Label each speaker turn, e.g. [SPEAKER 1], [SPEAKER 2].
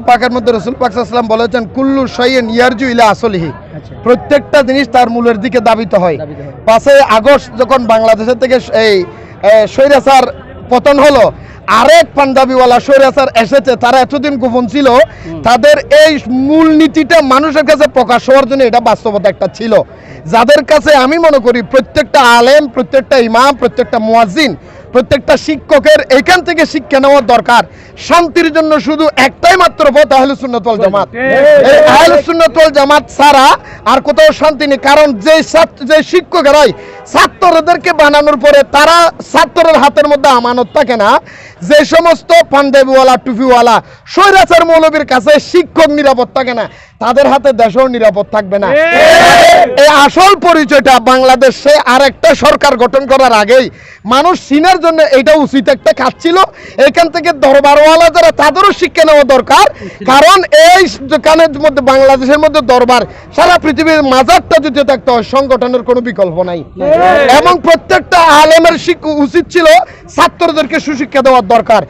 [SPEAKER 1] পাকের মধ্যে রাসূল পাক সাল্লাল্লাহু আলাইহি ওয়াসাল্লাম বলেছেন কুল্লু শাইইন ইয়ারজু ইলা আসলিহি, প্রত্যেকটা জিনিস তার মূলের দিকে দাবিত হয়। 5 আগস্ট যখন বাংলাদেশের থেকে এই স্বৈরাচার পতন হলো, আরেক পাঞ্জাবিওয়ালা স্বৈরাচার এসেছে, তারা এতদিন গোপন ছিল, তাদের এই মূল নীতিটা মানুষের কাছে প্রকাশ হওয়ার জন্য এটা বাস্তবতা একটা ছিল, যাদের কাছে আমি মনে করি প্রত্যেকটা আলেম, প্রত্যেকটা ইমাম, প্রত্যেকটা মুয়াজ্জিন, প্রত্যেকটা শিক্ষকের এখান থেকে শিক্ষা নেওয়ার দরকার। শান্তির জন্য শুধু একটাই মাত্র পথ আহলুস সুন্নাত ওয়াল জামাত। এই আহলুস সুন্নাত ওয়াল জামাত ছাড়া আর কোথাও শান্তি নেই। কারণ যে শিক্ষকেরাই ছাত্রদেরকে বানানোর পরে তারা ছাত্রের হাতের মধ্যে আমানত থাকে না, যে সমস্ত পাঞ্জাবিওয়ালা টুপিওয়ালা স্বৈরাচার মৌলবীর কাছে শিক্ষক নিরাপদ থাকে না, তাদের হাতে দেশও নিরাপদ থাকবে না। এই আসল পরিচয়টা বাংলাদেশে আর একটা সরকার গঠন করার আগেই মানুষ চিনার জন্য এটা উচিত একটা কাজ ছিল। এখান থেকে দরবারওয়ালা যারা, তাদেরও শিক্ষা নেওয়া দরকার। কারণ এই দোকানের মধ্যে, বাংলাদেশের মধ্যে দরবার, সারা পৃথিবীর মাজারটা যদি থাকতে হয়, সংগঠনের কোনো বিকল্প নাই। এবং প্রত্যেকটা আলেমের উচিত ছিল ছাত্রদেরকে সুশিক্ষা দেওয়ার দরকার।